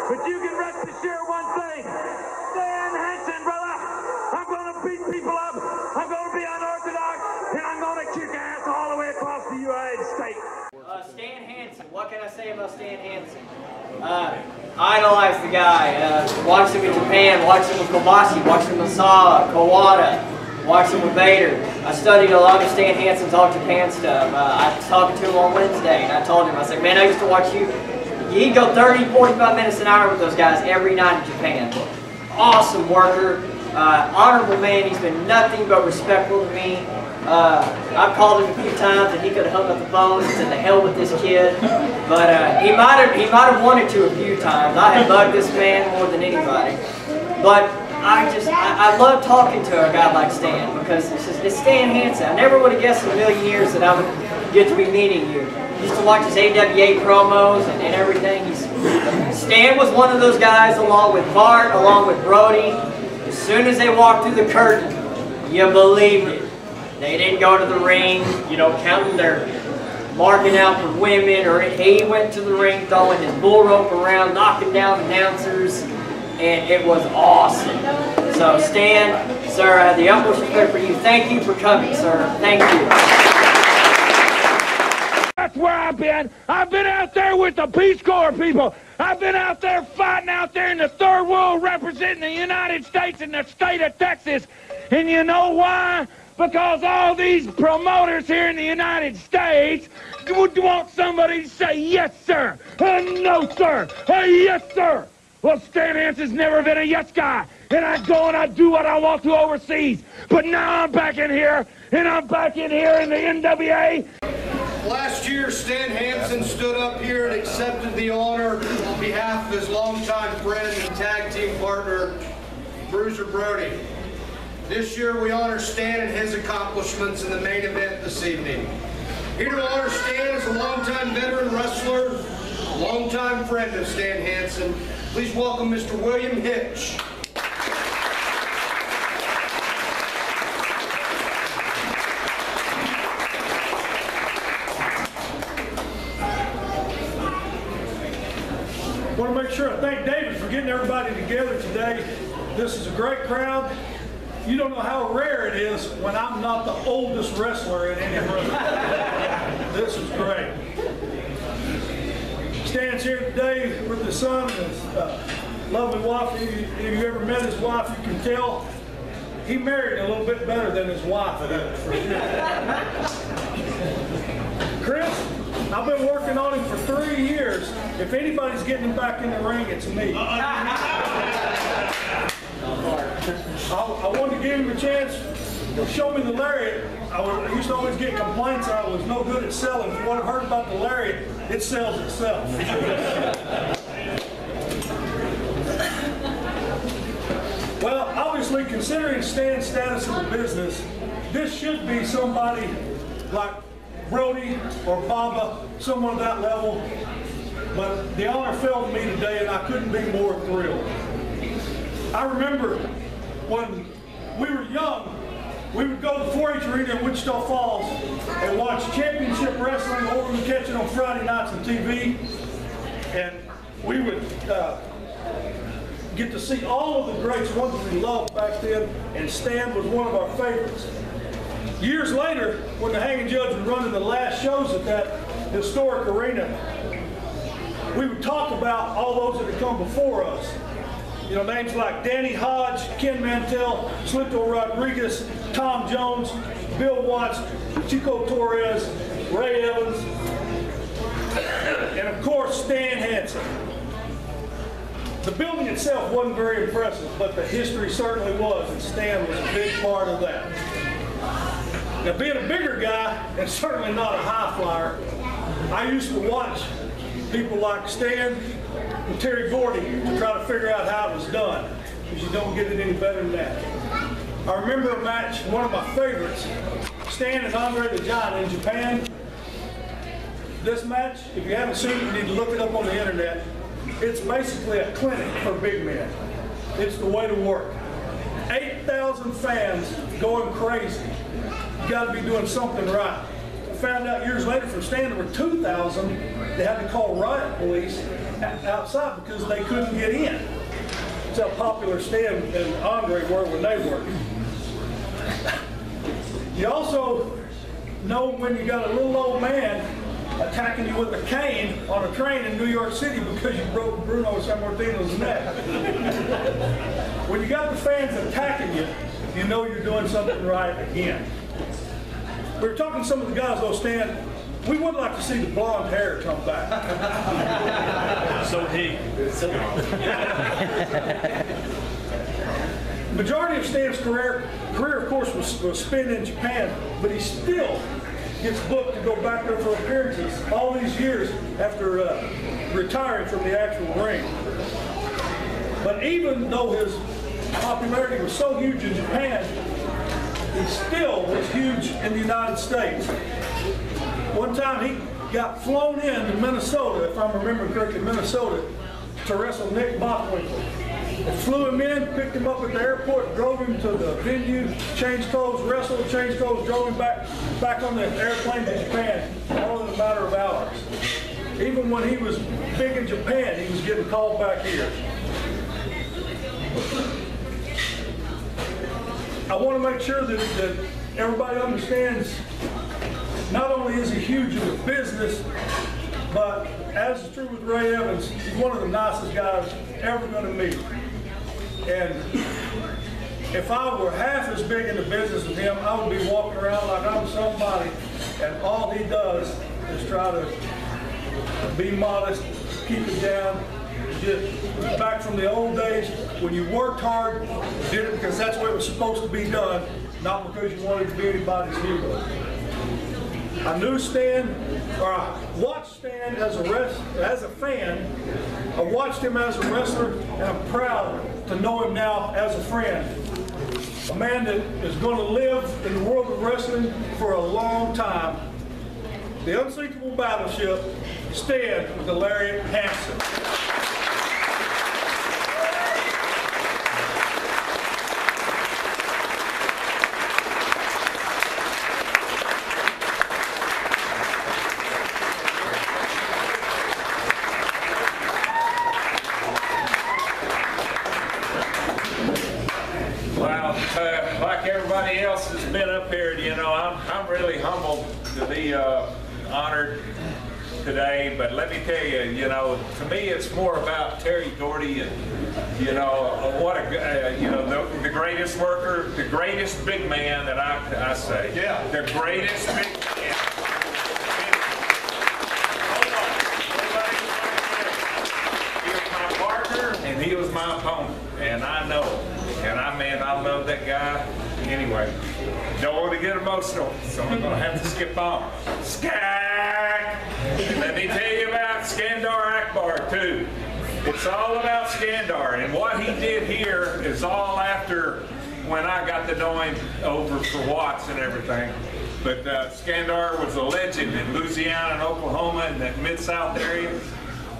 But you can rest assured one thing. Stan Hansen, brother. I'm going to beat people up. I'm going to be unorthodox. And I'm going to kick ass all the way across the United States. Stan Hansen. What can I say about Stan Hansen? Idolize the guy. Watched him in Japan. Watched him with Kobashi. Watched him with Sawa, Kawada. Watched him with Vader. I studied a lot of Stan Hansen's All Japan stuff. I was talking to him on Wednesday, and I told him, I said, man, I used to watch you. He'd go 30, 45 minutes an hour with those guys every night in Japan. Awesome worker. Honorable man. He's been nothing but respectful to me. I've called him a few times and he could have hung up the phone and said, "The hell with this kid." But he might have wanted to a few times. I have bugged this man more than anybody. But I love talking to a guy like Stan because it's Stan Hansen. I never would have guessed in a million years that I would get to be meeting you. Used to watch his AWA promos and everything. Stan was one of those guys, along with Bart, along with Brody. As soon as they walked through the curtain, you believed it. They didn't go to the ring, you know, counting their marking out for women, or he went to the ring throwing his bull rope around, knocking down announcers, and it was awesome. So Stan, sir, I have the utmost respect for you. Thank you for coming, sir. Thank you. That's where I've been. I've been out there with the Peace Corps people. I've been out there fighting out there in the third world representing the United States and the state of Texas. And you know why? Because all these promoters here in the United States would want somebody to say, "Yes, sir," "No, sir," "Yes, sir." Well, Stan Hansen's never been a yes guy. And I go and I do what I want to overseas. But now I'm back in here, and I'm back in here in the NWA. Last year, Stan Hansen stood up here and accepted the honor on behalf of his longtime friend and tag team partner, Bruiser Brody. This year, we honor Stan and his accomplishments in the main event this evening. Here to honor Stan is a longtime veteran wrestler, a longtime friend of Stan Hansen. Please welcome Mr. William Hitch. I want to make sure I thank David for getting everybody together today. This is a great crowd. You don't know how rare it is when I'm not the oldest wrestler in any room. This is great. Stan's here today with his son and his lovely wife. If you ever met his wife, you can tell he married a little bit better than his wife did, for sure. Chris, I've been working on him for 3 years. If anybody's getting him back in the ring, it's me. I wanted to give him a chance to show me the Lariat. I used to always get complaints I was no good at selling. What I've heard about the Lariat, it sells itself. Well, obviously, considering Stan's status in the business, this should be somebody like Brody or Baba, someone at that level. But the honor fell to me today, and I couldn't be more thrilled. I remember when we were young, we would go to the 4-H arena in Wichita Falls and watch championship wrestling, or we would catch it on Friday nights on TV. And we would get to see all of the greats, ones we loved back then, and Stan was one of our favorites. Years later, when the Hanging Judge was running the last shows at that historic arena, we would talk about all those that had come before us. You know, names like Danny Hodge, Ken Mantell, Slito Rodriguez, Tom Jones, Bill Watts, Chico Torres, Ray Evans, and of course Stan Hansen. The building itself wasn't very impressive, but the history certainly was, and Stan was a big part of that. Now, being a bigger guy, and certainly not a high flyer, I used to watch people like Stan and Terry Gordy to try to figure out how it was done, because you don't get it any better than that. I remember a match, one of my favorites, Stan and Andre the Giant in Japan. This match, if you haven't seen it, you need to look it up on the internet. It's basically a clinic for big men. It's the way to work. 8,000 fans going crazy. You got to be doing something right. I found out years later from Stan there were 2,000. They had to call riot police outside because they couldn't get in. That's how popular Stan and Andre were when they were. You also know when you got a little old man attacking you with a cane on a train in New York City because you broke Bruno Sammartino's neck. When you got the fans attacking you, you know you're doing something right again. We were talking to some of the guys, though, Stan, we would like to see the blonde hair come back. So he. Majority of Stan's career of course, was spent in Japan, but he still gets booked to go back there for appearances all these years after retiring from the actual ring. But even though his popularity was so huge in Japan, he still was huge in the United States. One time he got flown in to Minnesota, if I'm remembering correctly, Minnesota, to wrestle Nick Bockwinkel. They flew him in, picked him up at the airport, drove him to the venue, changed clothes, wrestled, changed clothes, drove him back on the airplane to Japan, all in a matter of hours. Even when he was big in Japan, he was getting called back here. I want to make sure that everybody understands not only is he huge in the business, but as is true with Ray Evans, he's one of the nicest guys ever going to meet. And if I were half as big in the business as him, I would be walking around like I'm somebody, and all he does is try to be modest, keep it down, get back from the old days when you worked hard, did it because that's what it was supposed to be done, not because you wanted to be anybody's hero. I knew Stan, or I watched Stan as a fan. I watched him as a wrestler, and I'm proud to know him now as a friend. A man that is going to live in the world of wrestling for a long time. The unsinkable battleship, Stan with the Lariat Hansen. Like everybody else that's been up here, you know, I'm really humbled to be honored today. But let me tell you, you know, to me it's more about Terry Doherty and, you know, what a, you know, the greatest worker, the greatest big man that I say. Yeah. The greatest big man. He was my partner and he was my opponent, and I know. And I love that guy. Anyway, don't want to get emotional, so I'm going to have to skip on. Skak! Let me tell you about Skandar Akbar, too. It's all about Skandar, and what he did here is all after when I got to know him over for Watts and everything. But Skandar was a legend in Louisiana and Oklahoma in that Mid-South area,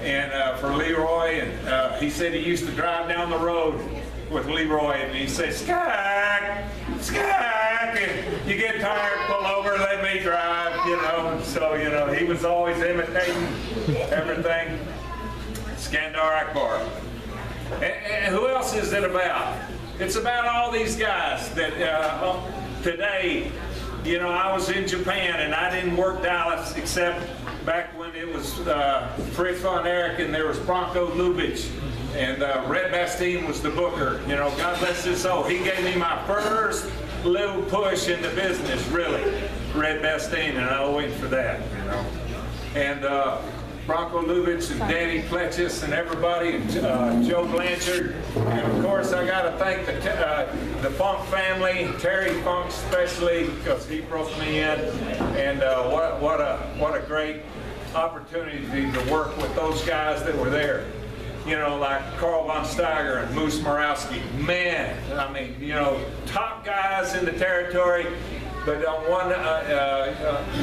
and for Leroy, and he said he used to drive down the road with Leroy, and he said, "Skak, Skak," and you get tired, pull over, let me drive, you know. So, you know, he was always imitating everything. Skandar Akbar. And who else is it about? It's about all these guys that today, you know, I was in Japan and I didn't work Dallas except back when it was Fritz von Erich and there was Bronco Lubitsch. And Red Bastien was the booker. You know, God bless his soul. He gave me my first little push into business, really. Red Bastien, and I owe him for that, you know. And Bronco Lubitsch and Danny Pletchis and everybody, and Joe Blanchard. And of course, I got to thank the Funk family, Terry Funk especially, because he broke me in. And what a great opportunity to work with those guys that were there. You know, like Carl von Steiger and Moose Morawski. Man, I mean, you know, top guys in the territory. But on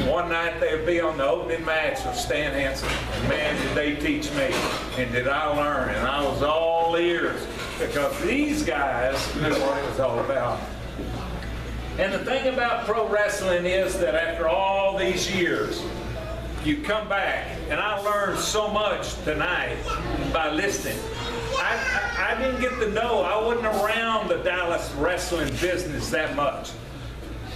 one night they would be on the opening match with Stan Hansen. And man, did they teach me, and did I learn, and I was all ears, because these guys knew what it was all about. And the thing about pro wrestling is that after all these years, you come back, and I learned so much tonight by listening. I didn't get to know, I wasn't around the Dallas wrestling business that much.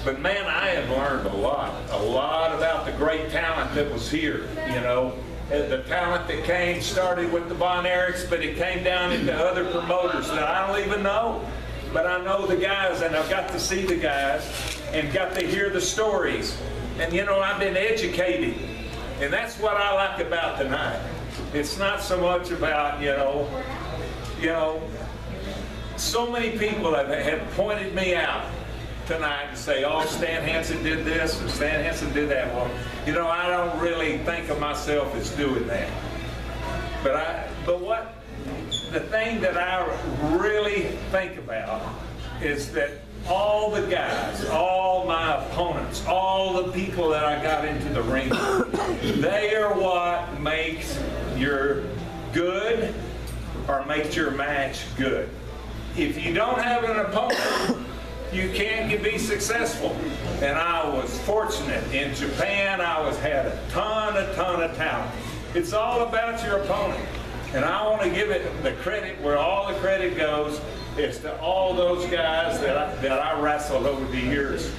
But man, I have learned a lot about the great talent that was here, you know. The talent that came started with the Von Erichs, but it came down into other promoters that I don't even know. But I know the guys, and I've got to see the guys and got to hear the stories. And you know, I've been educated. And that's what I like about tonight. It's not so much about, you know, so many people have pointed me out tonight and say, oh, Stan Hansen did this or Stan Hansen did that. Well, you know, I don't really think of myself as doing that. But what the thing that I really think about is that all the guys, all my opponents, all the people that I got into the ring, they are what makes your good or makes your match good. If you don't have an opponent, you can't be successful. And I was fortunate. In Japan, I had a ton of talent. It's all about your opponent. And I want to give it the credit where all the credit goes is to all those guys that I wrestled over the years.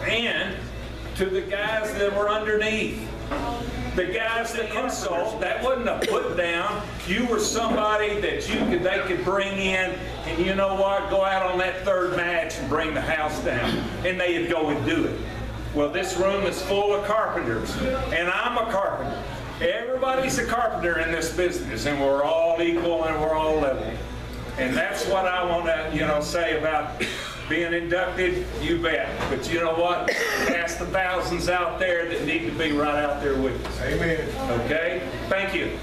And to the guys that were underneath. The guys that insult, that wasn't a put down. You were somebody that they could bring in, and you know what, go out on that third match and bring the house down. And they'd go and do it. Well, this room is full of carpenters, and I'm a carpenter. Everybody's a carpenter in this business, and we're all equal and we're all level. And that's what I want to, you know, say about being inducted, you bet. But you know what? Ask the thousands out there that need to be right out there with us. Amen. Okay? Thank you.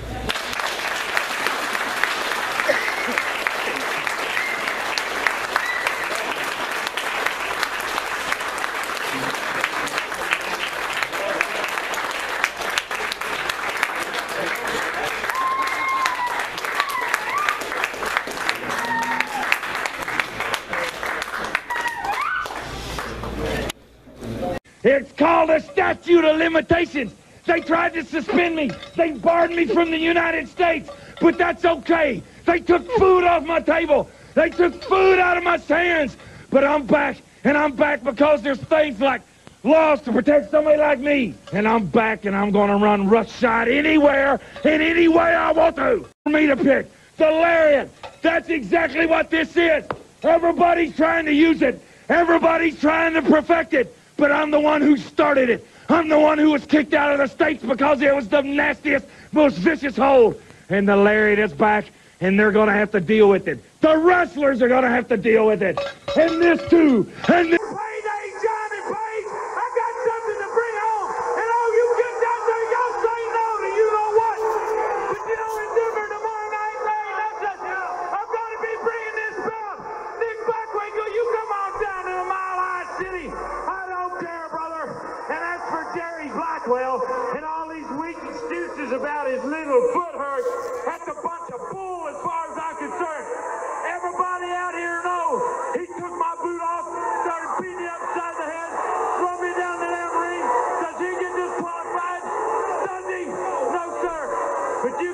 It's called a statute of limitations. They tried to suspend me. They barred me from the United States, but that's okay. They took food off my table. They took food out of my hands. But I'm back, and I'm back because there's things like laws to protect somebody like me. And I'm back, and I'm going to run roughshod anywhere, in any way I want to. For me to pick the Lariat. That's exactly what this is. Everybody's trying to use it. Everybody's trying to perfect it. But I'm the one who started it. I'm the one who was kicked out of the States because it was the nastiest, most vicious hold. And the Lariat is back, and they're going to have to deal with it. The wrestlers are going to have to deal with it. And this too. And this. Payday, Johnny Page! I got something to bring home. And all you kids out there, y'all say no to you know what. But you know, in Denver tomorrow night, Larry, I'm going to be bringing this belt. Nick Buckwinkle, you come on down to the Mile High City. And as for Jerry Blackwell and all these weak excuses about his little foot hurt, that's a bunch of bull as far as I'm concerned. Everybody out here knows he took my boot off, started beating me upside the head, threw me down the damn ring. Does he get disqualified? Does he? No, sir. But you